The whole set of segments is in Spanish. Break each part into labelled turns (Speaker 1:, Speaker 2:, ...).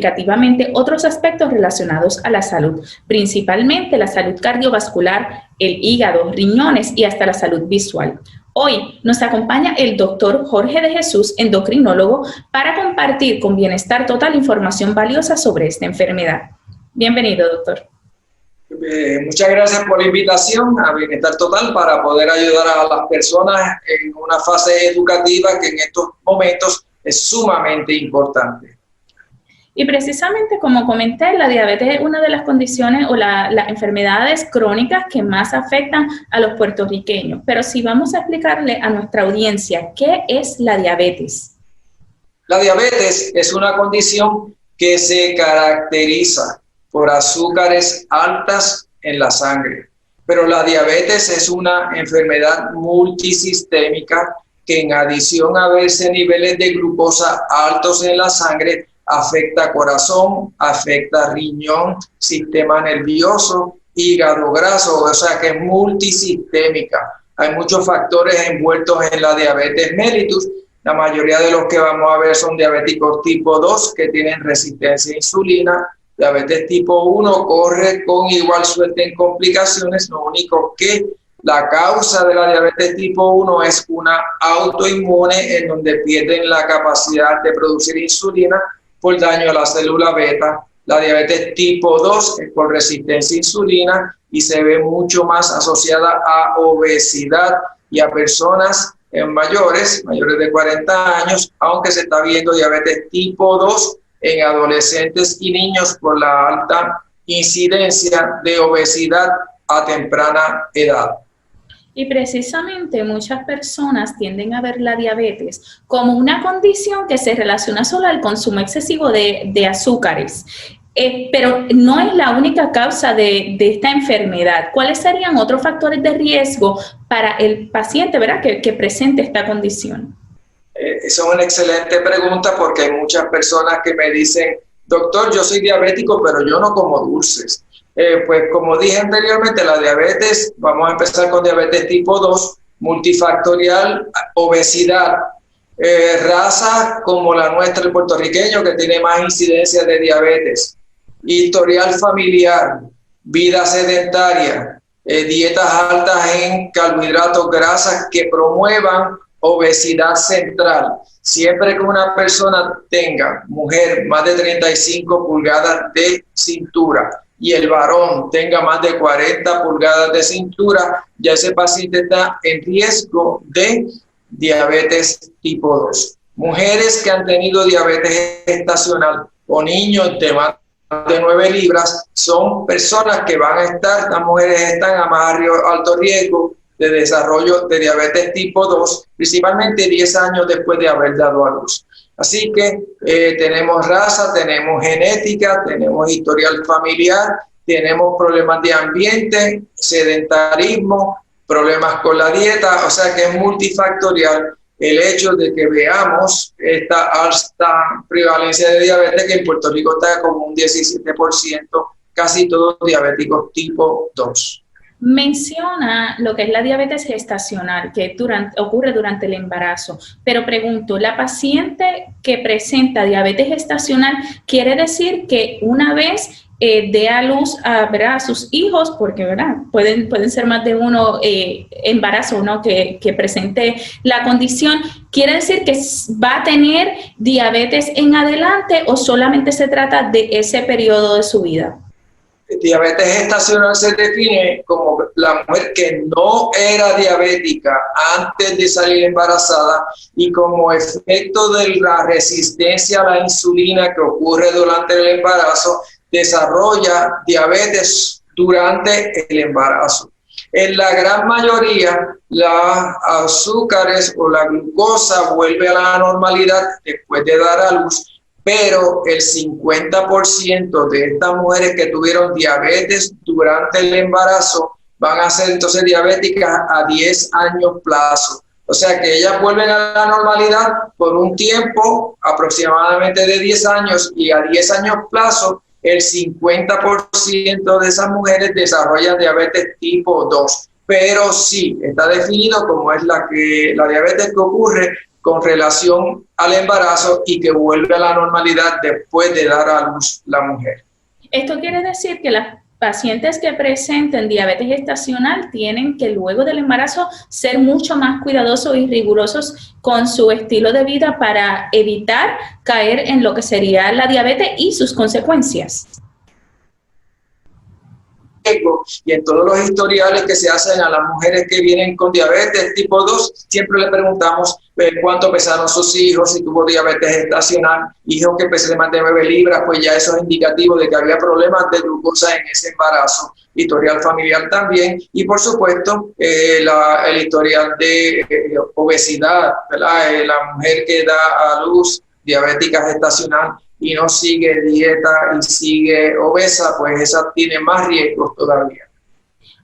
Speaker 1: significativamente otros aspectos relacionados a la salud, principalmente la salud cardiovascular, el hígado, riñones y hasta la salud visual. Hoy nos acompaña el doctor Jorge de Jesús, endocrinólogo, para compartir con Bienestar Total información valiosa sobre esta enfermedad. Bienvenido, doctor.
Speaker 2: Muchas gracias por la invitación a Bienestar Total para poder ayudar a las personas en una fase educativa que en estos momentos es sumamente importante.
Speaker 1: Y precisamente como comenté, la diabetes es una de las condiciones o las enfermedades crónicas que más afectan a los puertorriqueños. Pero si vamos a explicarle a nuestra audiencia, ¿qué es la diabetes?
Speaker 2: La diabetes es una condición que se caracteriza por azúcares altas en la sangre. Pero la diabetes es una enfermedad multisistémica que en adición a verse niveles de glucosa altos en la sangre, afecta corazón, afecta riñón, sistema nervioso, hígado graso, o sea que es multisistémica. Hay muchos factores envueltos en la diabetes mellitus. La mayoría de los que vamos a ver son diabéticos tipo 2 que tienen resistencia a insulina. Diabetes tipo 1 corre con igual suerte en complicaciones, lo único que la causa de la diabetes tipo 1 es una autoinmune en donde pierden la capacidad de producir insulina por daño a la célula beta. La diabetes tipo 2 es por resistencia a insulina y se ve mucho más asociada a obesidad y a personas mayores de 40 años, aunque se está viendo diabetes tipo 2 en adolescentes y niños por la alta incidencia de obesidad a temprana edad.
Speaker 1: Y precisamente muchas personas tienden a ver la diabetes como una condición que se relaciona solo al consumo excesivo de azúcares. Pero no es la única causa de esta enfermedad. ¿Cuáles serían otros factores de riesgo para el paciente, ¿verdad?, que presente esta condición?
Speaker 2: Esa es una excelente pregunta porque hay muchas personas que me dicen, doctor, yo soy diabético, pero yo no como dulces. Pues como dije anteriormente, la diabetes, vamos a empezar con diabetes tipo 2, multifactorial, obesidad, raza como la nuestra, el puertorriqueño, que tiene más incidencia de diabetes, historial familiar, vida sedentaria, dietas altas en carbohidratos, grasas que promuevan obesidad central. Siempre que una persona tenga, mujer, más de 35 pulgadas de cintura y el varón tenga más de 40 pulgadas de cintura, ya ese paciente está en riesgo de diabetes tipo 2. Mujeres que han tenido diabetes gestacional o niños de más de 9 libras son personas que van a estar, las mujeres están a más alto riesgo de desarrollo de diabetes tipo 2, principalmente 10 años después de haber dado a luz. Así que tenemos raza, tenemos genética, tenemos historial familiar, tenemos problemas de ambiente, sedentarismo, problemas con la dieta, o sea que es multifactorial el hecho de que veamos esta alta prevalencia de diabetes, que en Puerto Rico está como un 17%, casi todos diabéticos tipo 2.
Speaker 1: Menciona lo que es la diabetes gestacional, que ocurre durante el embarazo, pero pregunto, ¿la paciente que presenta diabetes gestacional quiere decir que una vez dé a luz a sus hijos, porque ¿verdad?, pueden ser más de uno embarazo, ¿no?, que presente la condición, quiere decir que va a tener diabetes en adelante o solamente se trata de ese periodo de su vida?
Speaker 2: Diabetes gestacional se define como la mujer que no era diabética antes de salir embarazada y como efecto de la resistencia a la insulina que ocurre durante el embarazo, desarrolla diabetes durante el embarazo. En la gran mayoría, los azúcares o la glucosa vuelve a la normalidad después de dar a luz, pero el 50% de estas mujeres que tuvieron diabetes durante el embarazo van a ser entonces diabéticas a 10 años plazo. O sea que ellas vuelven a la normalidad por un tiempo aproximadamente de 10 años y a 10 años plazo el 50% de esas mujeres desarrollan diabetes tipo 2. Pero sí, está definido como es la diabetes que ocurre con relación al embarazo y que vuelve a la normalidad después de dar a luz la mujer.
Speaker 1: Esto quiere decir que las pacientes que presenten diabetes gestacional tienen que luego del embarazo ser mucho más cuidadosos y rigurosos con su estilo de vida para evitar caer en lo que sería la diabetes y sus consecuencias.
Speaker 2: Y en todos los historiales que se hacen a las mujeres que vienen con diabetes tipo 2, siempre le preguntamos cuánto pesaron sus hijos, si tuvo diabetes gestacional, hijos que pesen más de 9 libras, pues ya eso es indicativo de que había problemas de glucosa en ese embarazo, historial familiar también, y por supuesto el historial de obesidad, ¿verdad? La mujer que da a luz diabética gestacional y no sigue dieta y sigue obesa, pues esa tiene más riesgos todavía.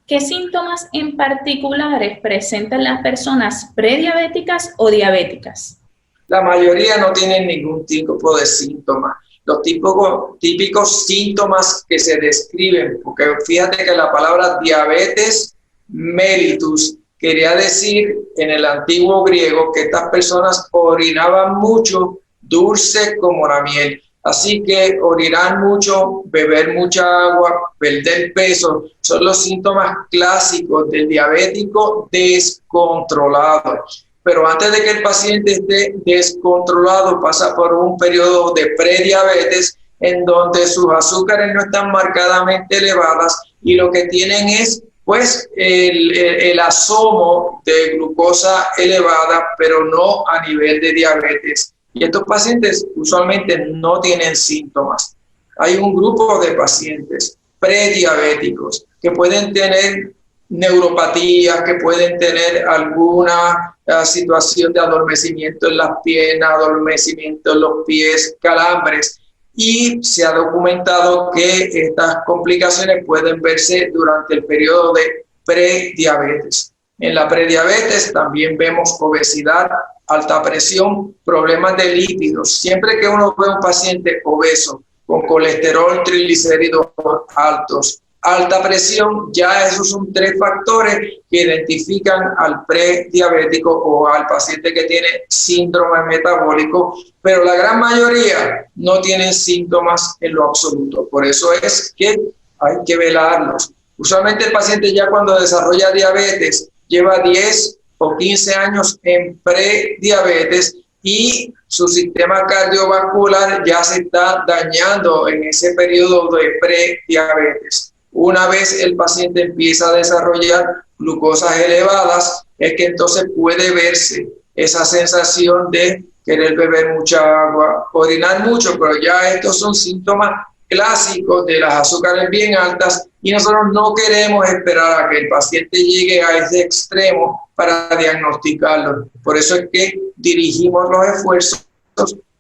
Speaker 1: ¿Qué síntomas en particulares presentan las personas prediabéticas o diabéticas?
Speaker 2: La mayoría no tienen ningún tipo de síntoma. Los típicos síntomas que se describen, porque fíjate que la palabra diabetes mellitus quería decir en el antiguo griego que estas personas orinaban mucho, dulce como la miel. Así que orinar mucho, beber mucha agua, perder peso, son los síntomas clásicos del diabético descontrolado. Pero antes de que el paciente esté descontrolado, pasa por un periodo de prediabetes en donde sus azúcares no están marcadamente elevadas y lo que tienen es pues el asomo de glucosa elevada, pero no a nivel de diabetes. Y estos pacientes usualmente no tienen síntomas. Hay un grupo de pacientes prediabéticos que pueden tener neuropatías, que pueden tener alguna situación de adormecimiento en las piernas, adormecimiento en los pies, calambres. Y se ha documentado que estas complicaciones pueden verse durante el periodo de prediabetes. En la prediabetes también vemos obesidad, alta presión, problemas de lípidos. Siempre que uno ve a un paciente obeso con colesterol, triglicéridos altos, alta presión, ya esos son 3 factores que identifican al prediabético o al paciente que tiene síndrome metabólico, pero la gran mayoría no tienen síntomas en lo absoluto. Por eso es que hay que velarlos. Usualmente el paciente ya cuando desarrolla diabetes lleva 10 o 15 años en prediabetes y su sistema cardiovascular ya se está dañando en ese periodo de prediabetes. Una vez el paciente empieza a desarrollar glucosas elevadas, es que entonces puede verse esa sensación de querer beber mucha agua, orinar mucho, pero ya estos son síntomas clásicos de las azúcares bien altas y nosotros no queremos esperar a que el paciente llegue a ese extremo para diagnosticarlo. Por eso es que dirigimos los esfuerzos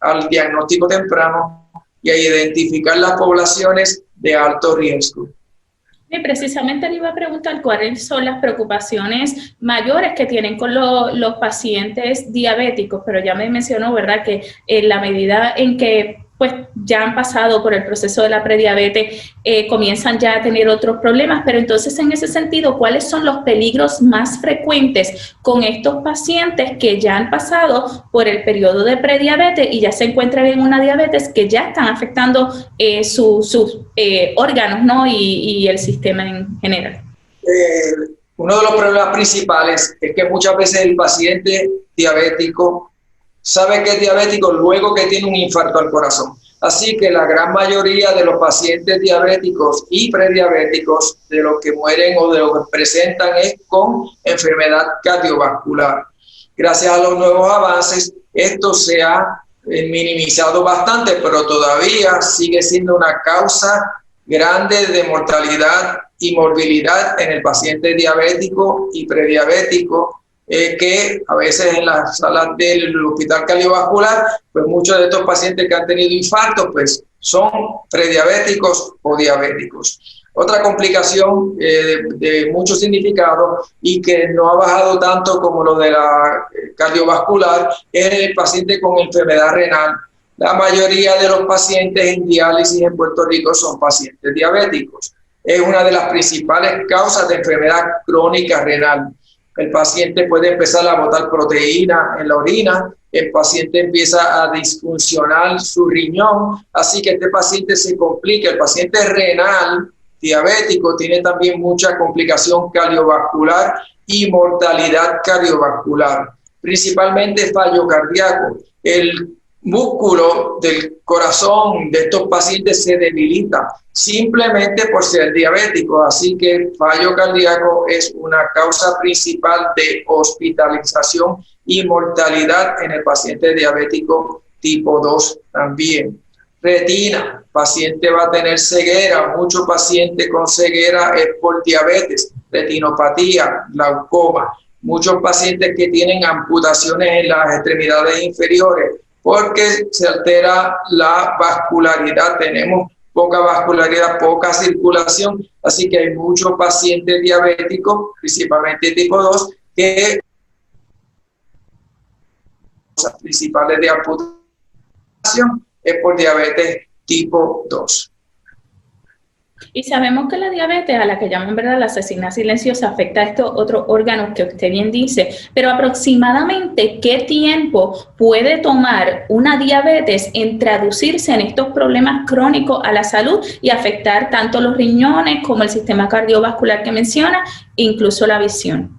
Speaker 2: al diagnóstico temprano y a identificar las poblaciones de alto riesgo.
Speaker 1: Y precisamente le iba a preguntar cuáles son las preocupaciones mayores que tienen con los pacientes diabéticos, pero ya me mencionó, ¿verdad?, que en la medida en que pues ya han pasado por el proceso de la prediabetes, comienzan ya a tener otros problemas, pero entonces en ese sentido, ¿cuáles son los peligros más frecuentes con estos pacientes que ya han pasado por el periodo de prediabetes y ya se encuentran en una diabetes que ya están afectando sus órganos, ¿no?, y el sistema en general?
Speaker 2: Uno de los problemas principales es que muchas veces el paciente diabético sabe que es diabético luego que tiene un infarto al corazón. Así que la gran mayoría de los pacientes diabéticos y prediabéticos de los que mueren o de los que presentan es con enfermedad cardiovascular. Gracias a los nuevos avances, esto se ha minimizado bastante, pero todavía sigue siendo una causa grande de mortalidad y morbilidad en el paciente diabético y prediabético, que a veces en las salas del hospital cardiovascular, pues muchos de estos pacientes que han tenido infartos, pues son prediabéticos o diabéticos. Otra complicación de mucho significado y que no ha bajado tanto como lo de la cardiovascular es el paciente con enfermedad renal. La mayoría de los pacientes en diálisis en Puerto Rico son pacientes diabéticos. Es una de las principales causas de enfermedad crónica renal. El paciente puede empezar a botar proteína en la orina, el paciente empieza a disfuncionar su riñón, así que este paciente se complica. El paciente renal diabético tiene también mucha complicación cardiovascular y mortalidad cardiovascular, principalmente fallo cardíaco. El músculo del corazón de estos pacientes se debilita simplemente por ser diabético, así que el fallo cardíaco es una causa principal de hospitalización y mortalidad en el paciente diabético tipo 2 también. Retina, paciente va a tener ceguera, muchos pacientes con ceguera es por diabetes, retinopatía, glaucoma, muchos pacientes que tienen amputaciones en las extremidades inferiores, porque se altera la vascularidad, tenemos poca vascularidad, poca circulación, así que hay muchos pacientes diabéticos, principalmente tipo 2, que las principales de amputación es por diabetes tipo 2.
Speaker 1: Y sabemos que la diabetes, a la que llaman, ¿verdad?, la asesina silenciosa, afecta a estos otros órganos que usted bien dice, pero aproximadamente ¿qué tiempo puede tomar una diabetes en traducirse en estos problemas crónicos a la salud y afectar tanto los riñones como el sistema cardiovascular que menciona, incluso la visión?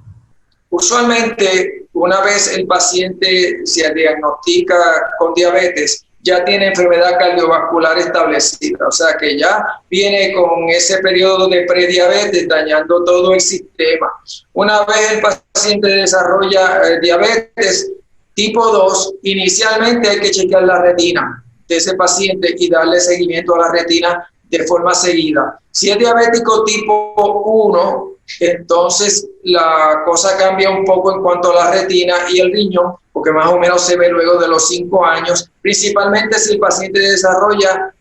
Speaker 2: Usualmente, una vez el paciente se diagnostica con diabetes, ya tiene enfermedad cardiovascular establecida, o sea que ya viene con ese periodo de prediabetes dañando todo el sistema. Una vez el paciente desarrolla diabetes tipo 2, inicialmente hay que chequear la retina de ese paciente y darle seguimiento a la retina de forma seguida. Si es diabético tipo 1, entonces la cosa cambia un poco en cuanto a la retina y el riñón, porque más o menos se ve luego de los 5 años, principalmente si el paciente desarrolla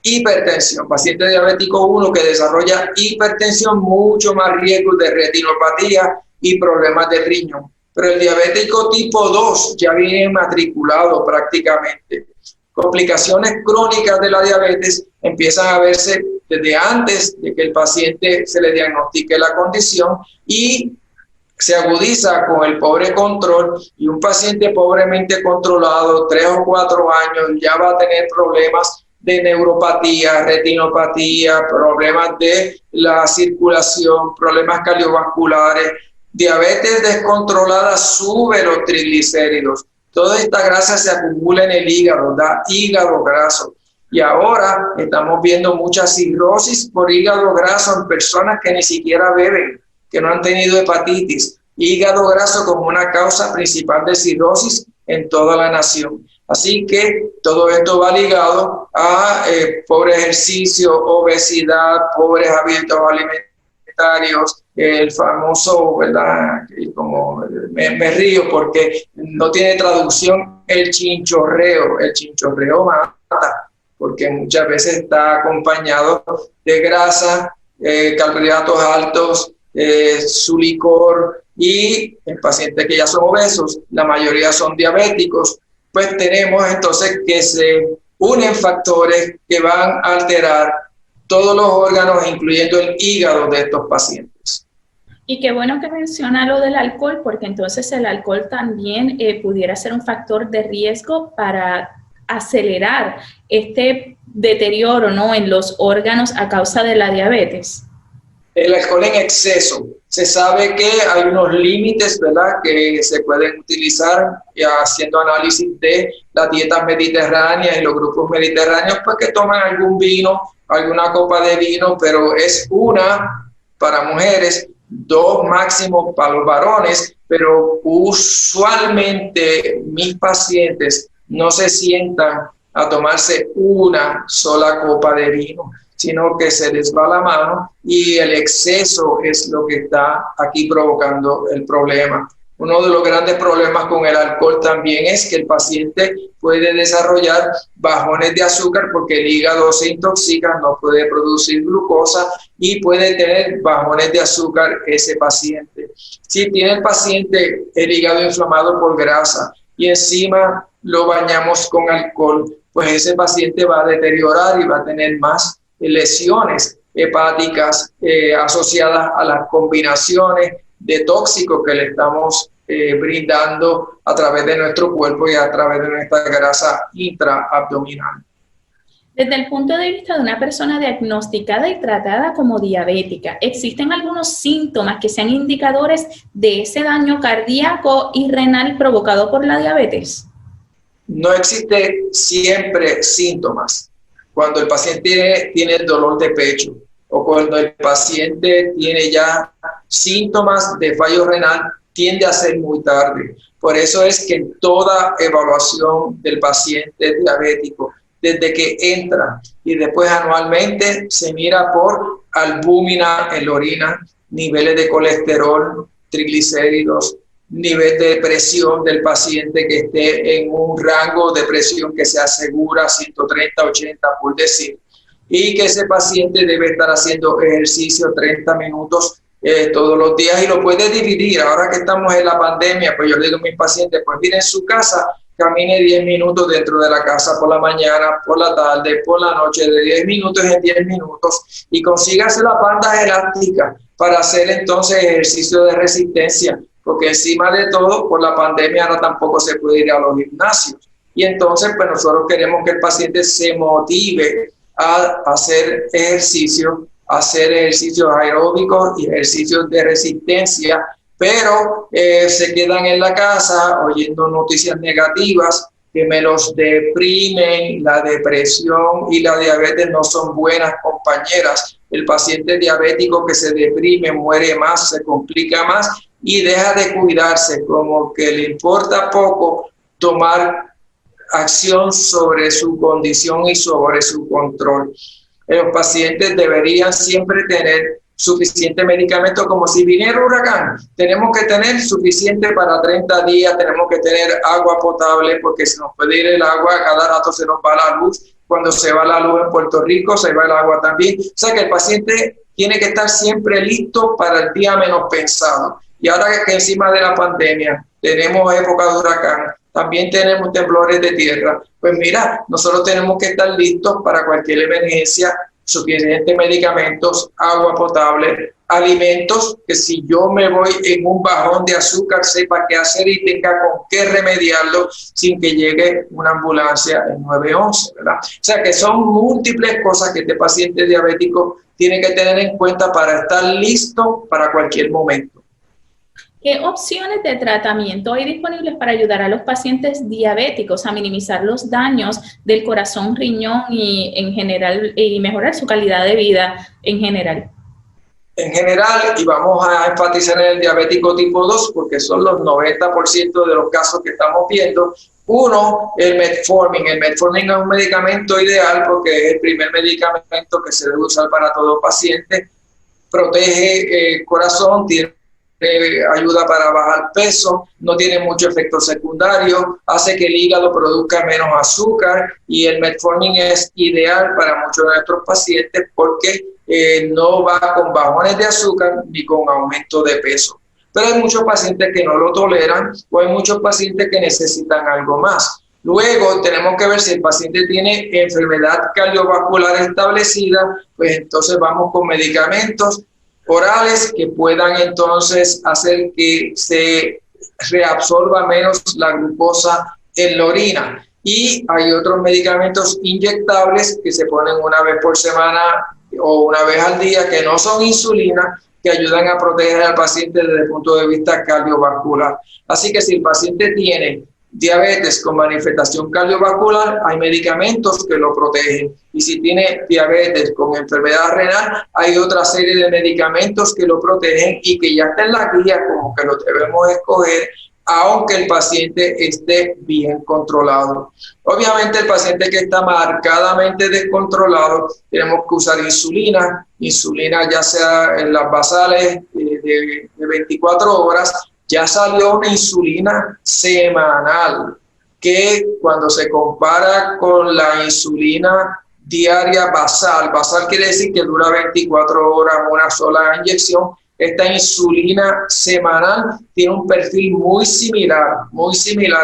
Speaker 2: hipertensión. Paciente diabético 1 que desarrolla hipertensión, mucho más riesgo de retinopatía y problemas del riñón. Pero el diabético tipo 2 ya viene matriculado prácticamente. Complicaciones crónicas de la diabetes empiezan a verse desde antes de que el paciente se le diagnostique la condición y se agudiza con el pobre control, y un paciente pobremente controlado, 3 o 4 años, ya va a tener problemas de neuropatía, retinopatía, problemas de la circulación, problemas cardiovasculares, diabetes descontrolada, sube los triglicéridos. Toda esta grasa se acumula en el hígado, da hígado graso. Y ahora estamos viendo mucha cirrosis por hígado graso en personas que ni siquiera beben, que no han tenido hepatitis. Hígado graso como una causa principal de cirrosis en toda la nación. Así que todo esto va ligado a pobre ejercicio, obesidad, pobres hábitos alimentarios, el famoso, ¿verdad? Como me río porque no tiene traducción, el chinchorreo. El chinchorreo mata, porque muchas veces está acompañado de grasa, carbohidratos altos, su licor, y en pacientes que ya son obesos, la mayoría son diabéticos, pues tenemos entonces que se unen factores que van a alterar todos los órganos, incluyendo el hígado de estos pacientes.
Speaker 1: Y qué bueno que menciona lo del alcohol, porque entonces el alcohol también pudiera ser un factor de riesgo para acelerar este deterioro, ¿no?, en los órganos a causa de la diabetes.
Speaker 2: El alcohol en exceso. Se sabe que hay unos límites, ¿verdad?, que se pueden utilizar haciendo análisis de las dietas mediterráneas y los grupos mediterráneos, pues que toman algún vino, alguna copa de vino, pero es una para mujeres, 2 máximo para los varones, pero usualmente mis pacientes no se sientan a tomarse una sola copa de vino, sino que se les va la mano y el exceso es lo que está aquí provocando el problema. Uno de los grandes problemas con el alcohol también es que el paciente puede desarrollar bajones de azúcar porque el hígado se intoxica, no puede producir glucosa y puede tener bajones de azúcar ese paciente. Si tiene el paciente el hígado inflamado por grasa y encima lo bañamos con alcohol, pues ese paciente va a deteriorar y va a tener más lesiones hepáticas asociadas a las combinaciones de tóxico que le estamos brindando a través de nuestro cuerpo y a través de nuestra grasa intraabdominal.
Speaker 1: Desde el punto de vista de una persona diagnosticada y tratada como diabética, ¿existen algunos síntomas que sean indicadores de ese daño cardíaco y renal provocado por la diabetes?
Speaker 2: No existe siempre síntomas. Cuando el paciente tiene dolor de pecho o cuando el paciente tiene ya síntomas de fallo renal, tiende a ser muy tarde. Por eso es que en toda evaluación del paciente diabético, desde que entra y después anualmente se mira por albúmina en la orina, niveles de colesterol, triglicéridos, nivel de presión del paciente que esté en un rango de presión que se asegura 130, 80 por decir, y que ese paciente debe estar haciendo ejercicio 30 minutos todos los días y lo puede dividir. Ahora que estamos en la pandemia, pues yo le digo a mis pacientes, pues mire en su casa, camine 10 minutos dentro de la casa por la mañana, por la tarde, por la noche, de 10 minutos en 10 minutos y consígase las bandas elásticas para hacer entonces ejercicio de resistencia, porque encima de todo, por la pandemia ahora tampoco se puede ir a los gimnasios. Y entonces, pues nosotros queremos que el paciente se motive a hacer ejercicios aeróbicos y ejercicios de resistencia, pero se quedan en la casa oyendo noticias negativas que me los deprimen. La depresión y la diabetes no son buenas compañeras. El paciente diabético que se deprime muere más, se complica más y deja de cuidarse, como que le importa poco tomar acción sobre su condición y sobre su control. Los pacientes deberían siempre tener suficiente medicamento, como si viniera un huracán. Tenemos que tener suficiente para 30 días, tenemos que tener agua potable porque se nos puede ir el agua, cada rato se nos va la luz. Cuando se va la luz en Puerto Rico, se va el agua también. O sea que el paciente tiene que estar siempre listo para el día menos pensado. Y ahora que encima de la pandemia tenemos época de huracán, también tenemos temblores de tierra, pues mira, nosotros tenemos que estar listos para cualquier emergencia, suficientes medicamentos, agua potable, alimentos, que si yo me voy en un bajón de azúcar, sepa qué hacer y tenga con qué remediarlo sin que llegue una ambulancia en 911, ¿verdad? O sea que son múltiples cosas que este paciente diabético tiene que tener en cuenta para estar listo para cualquier momento.
Speaker 1: ¿Qué opciones de tratamiento hay disponibles para ayudar a los pacientes diabéticos a minimizar los daños del corazón, riñón y en general y mejorar su calidad de vida en general?
Speaker 2: En general, y vamos a enfatizar en el diabético tipo 2 porque son los 90% de los casos que estamos viendo. Uno, el metformin. El metformin es un medicamento ideal porque es el primer medicamento que se debe usar para todo paciente. Protege el corazón, tiene ayuda para bajar peso, no tiene mucho efecto secundario, hace que el hígado produzca menos azúcar y el metformin es ideal para muchos de nuestros pacientes porque no va con bajones de azúcar ni con aumento de peso. Pero hay muchos pacientes que no lo toleran o hay muchos pacientes que necesitan algo más. Luego tenemos que ver si el paciente tiene enfermedad cardiovascular establecida, pues entonces vamos con medicamentos orales que puedan entonces hacer que se reabsorba menos la glucosa en la orina. Y hay otros medicamentos inyectables que se ponen una vez por semana o una vez al día que no son insulina, que ayudan a proteger al paciente desde el punto de vista cardiovascular. Así que si el paciente tiene diabetes con manifestación cardiovascular, hay medicamentos que lo protegen. Y si tiene diabetes con enfermedad renal, hay otra serie de medicamentos que lo protegen y que ya está en la guía como que lo debemos escoger, aunque el paciente esté bien controlado. Obviamente el paciente que está marcadamente descontrolado, tenemos que usar insulina ya sea en las basales de 24 horas. Ya salió una insulina semanal que cuando se compara con la insulina diaria basal quiere decir que dura 24 horas una sola inyección. Esta insulina semanal tiene un perfil muy similar,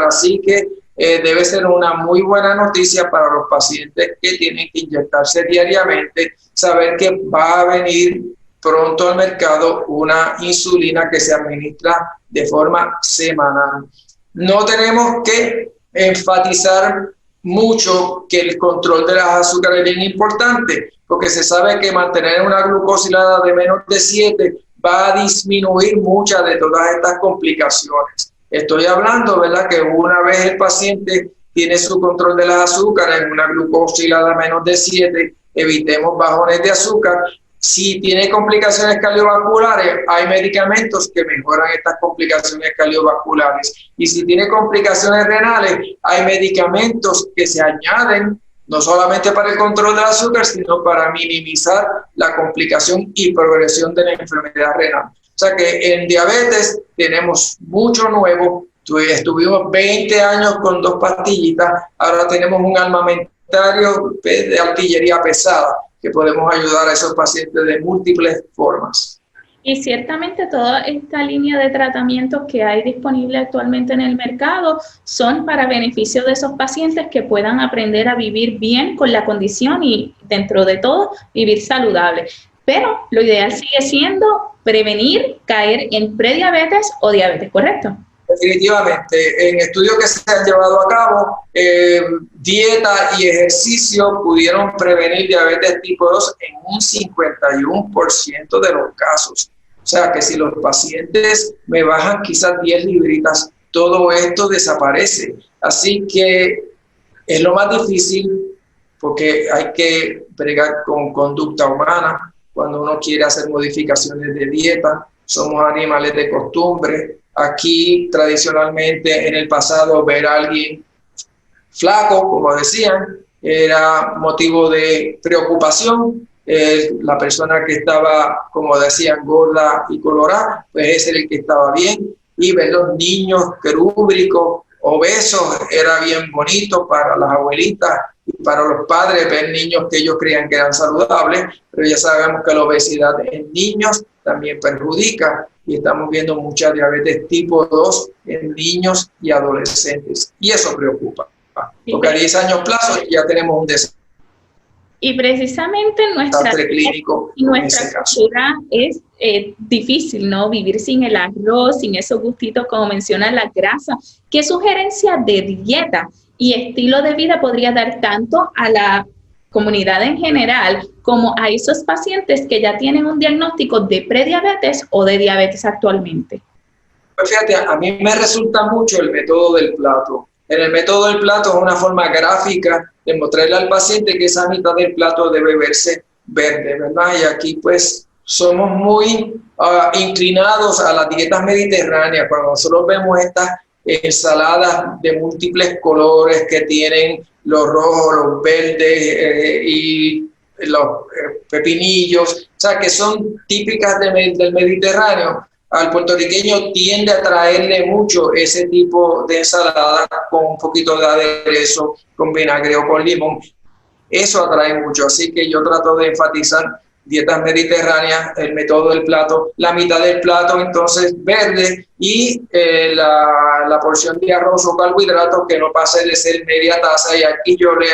Speaker 2: así que debe ser una muy buena noticia para los pacientes que tienen que inyectarse diariamente, saber que va a venir pronto al mercado una insulina que se administra de forma semanal. No tenemos que enfatizar mucho que el control de las azúcares es bien importante, porque se sabe que mantener una glucosilada de menos de 7 va a disminuir muchas de todas estas complicaciones. Estoy hablando, ¿verdad?, que una vez el paciente tiene su control de las azúcares en una glucosilada menos de 7, evitemos bajones de azúcar. Si tiene complicaciones cardiovasculares, hay medicamentos que mejoran estas complicaciones cardiovasculares. Y si tiene complicaciones renales, hay medicamentos que se añaden no solamente para el control del azúcar, sino para minimizar la complicación y progresión de la enfermedad renal. O sea que en diabetes tenemos mucho nuevo. Estuvimos 20 años con 2 pastillitas, ahora tenemos un armamentario de artillería pesada que podemos ayudar a esos pacientes de múltiples formas.
Speaker 1: Y ciertamente toda esta línea de tratamientos que hay disponible actualmente en el mercado son para beneficio de esos pacientes que puedan aprender a vivir bien con la condición y, dentro de todo, vivir saludable. Pero lo ideal sigue siendo prevenir caer en prediabetes o diabetes, ¿correcto?
Speaker 2: Definitivamente, en estudios que se han llevado a cabo, dieta y ejercicio pudieron prevenir diabetes tipo 2 en un 51% de los casos. O sea que si los pacientes me bajan quizás 10 libritas, todo esto desaparece. Así que es lo más difícil porque hay que bregar con conducta humana cuando uno quiere hacer modificaciones de dieta. Somos animales de costumbre. Aquí, tradicionalmente, en el pasado, ver a alguien flaco, como decían, era motivo de preocupación. La persona que estaba, como decían, gorda y colorada, pues ese era el que estaba bien. Y ver los niños querúbricos, obesos, era bien bonito para las abuelitas y para los padres ver niños que ellos creían que eran saludables, pero ya sabemos que la obesidad en niños también perjudica y estamos viendo mucha diabetes tipo 2 en niños y adolescentes y eso preocupa, porque a 10 años plazo ya tenemos un desastre.
Speaker 1: Y precisamente nuestra cultura es difícil, ¿no? Vivir sin el arroz, sin esos gustitos, como menciona la grasa. ¿Qué sugerencia de dieta y estilo de vida podría dar tanto a la comunidad en general como a esos pacientes que ya tienen un diagnóstico de prediabetes o de diabetes actualmente?
Speaker 2: Pues fíjate, a mí me resulta mucho el método del plato. En el método del plato es una forma gráfica de mostrarle al paciente que esa mitad del plato debe verse verde, ¿verdad? Y aquí pues somos muy inclinados a las dietas mediterráneas. Cuando nosotros vemos estas ensaladas de múltiples colores que tienen los rojos, los verdes y los pepinillos, o sea, que son típicas del Mediterráneo, al puertorriqueño tiende a traerle mucho ese tipo de ensalada con un poquito de aderezo, con vinagre o con limón. Eso atrae mucho, así que yo trato de enfatizar dietas mediterráneas, el método del plato, la mitad del plato entonces verde y la porción de arroz o carbohidratos que no pase de ser media taza, y aquí yo le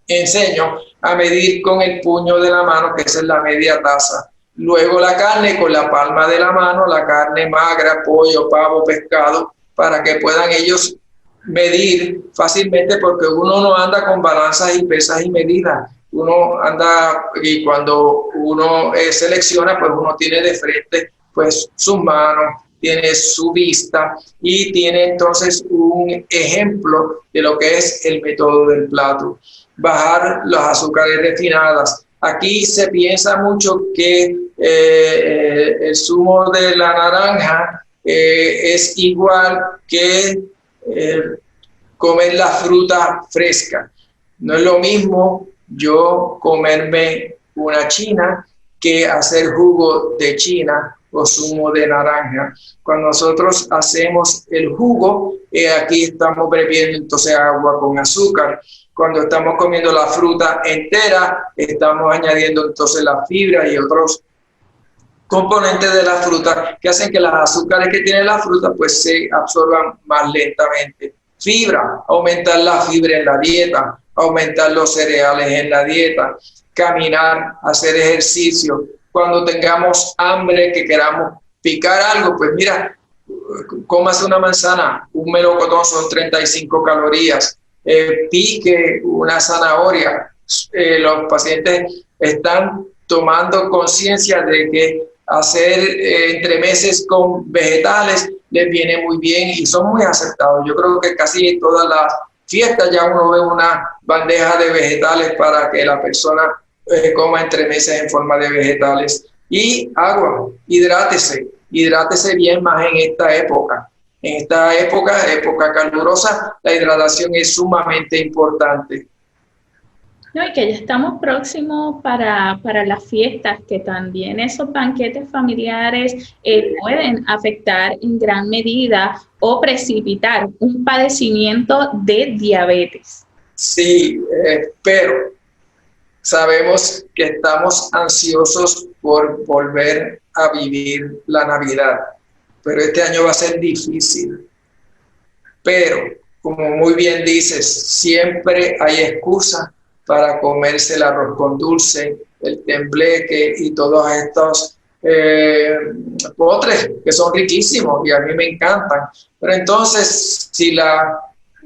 Speaker 2: enseño a medir con el puño de la mano, que esa es la media taza. Luego la carne con la palma de la mano, la carne magra, pollo, pavo, pescado, para que puedan ellos medir fácilmente, porque uno no anda con balanzas y pesas y medidas. Uno anda, y cuando uno selecciona, pues uno tiene de frente pues sus manos, tiene su vista y tiene entonces un ejemplo de lo que es el método del plato. Bajar las azúcares refinadas. Aquí se piensa mucho que el zumo de la naranja es igual que comer la fruta fresca. No es lo mismo yo comerme una china que hacer jugo de china o zumo de naranja. Cuando nosotros hacemos el jugo, aquí estamos bebiendo entonces agua con azúcar. Cuando estamos comiendo la fruta entera, estamos añadiendo entonces la fibra y otros componentes de la fruta que hacen que las azúcares que tiene la fruta pues se absorban más lentamente. Fibra, aumentar la fibra en la dieta, aumentar los cereales en la dieta, caminar, hacer ejercicio. cuando tengamos hambre, que queramos picar algo, pues mira, cómase una manzana, un melocotón son 35 calorías, pique una zanahoria. Los pacientes están tomando conciencia de que hacer entremeses con vegetales les viene muy bien y son muy aceptados. Yo creo que casi en todas las fiestas ya uno ve una bandeja de vegetales para que la persona coma entremeses en forma de vegetales. Y agua, hidrátese bien más en esta época. En esta época calurosa, la hidratación es sumamente importante.
Speaker 1: No, y que ya estamos próximos para las fiestas, que también esos banquetes familiares pueden afectar en gran medida o precipitar un padecimiento de diabetes.
Speaker 2: Sí, pero sabemos que estamos ansiosos por volver a vivir la Navidad, pero este año va a ser difícil. Pero, como muy bien dices, siempre hay excusa para comerse el arroz con dulce, el tembleque y todos estos postres que son riquísimos y a mí me encantan. Pero entonces, si la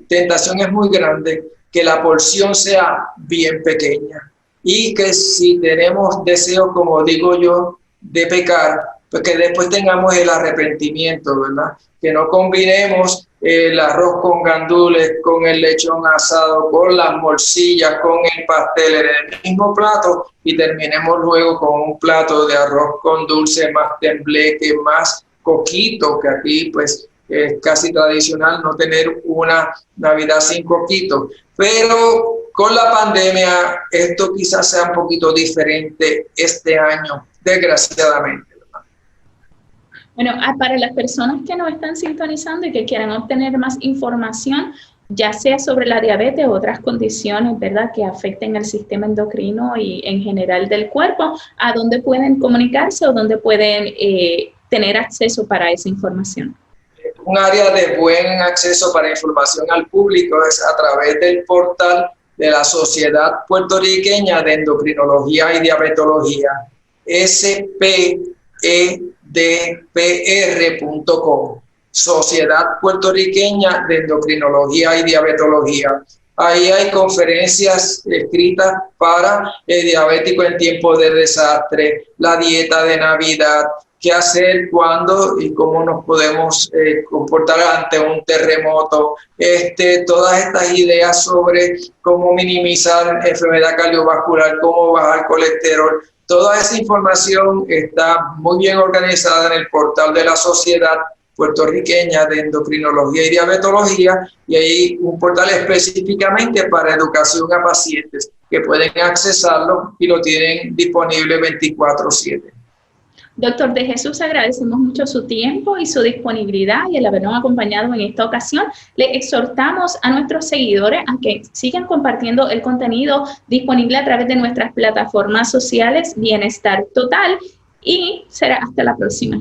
Speaker 2: tentación es muy grande, que la porción sea bien pequeña y que si tenemos deseo, como digo yo, de pecar, pues que después tengamos el arrepentimiento, ¿verdad? Que no combinemos el arroz con gandules, con el lechón asado, con las morcillas, con el pastel en el mismo plato y terminemos luego con un plato de arroz con dulce, más tembleque, más coquito, que aquí pues es casi tradicional no tener una Navidad sin coquito. Pero con la pandemia esto quizás sea un poquito diferente este año, desgraciadamente.
Speaker 1: Bueno, para las personas que nos están sintonizando y que quieran obtener más información, ya sea sobre la diabetes o otras condiciones, ¿verdad?, que afecten el sistema endocrino y en general del cuerpo, ¿a dónde pueden comunicarse o dónde pueden tener acceso para esa información?
Speaker 2: Un área de buen acceso para información al público es a través del portal de la Sociedad Puertorriqueña de Endocrinología y Diabetología, spedpr.com, Sociedad Puertorriqueña de Endocrinología y Diabetología. Ahí hay conferencias escritas para el diabético en tiempos de desastre, la dieta de Navidad, qué hacer, cuándo y cómo nos podemos comportar ante un terremoto. Todas estas ideas sobre cómo minimizar enfermedad cardiovascular, cómo bajar colesterol. Toda esa información está muy bien organizada en el portal de la Sociedad Puertorriqueña de Endocrinología y Diabetología, y hay un portal específicamente para educación a pacientes que pueden accesarlo y lo tienen disponible 24/7.
Speaker 1: Doctor de Jesús, agradecemos mucho su tiempo y su disponibilidad y el habernos acompañado en esta ocasión. Le exhortamos a nuestros seguidores a que sigan compartiendo el contenido disponible a través de nuestras plataformas sociales Bienestar Total y será hasta la próxima.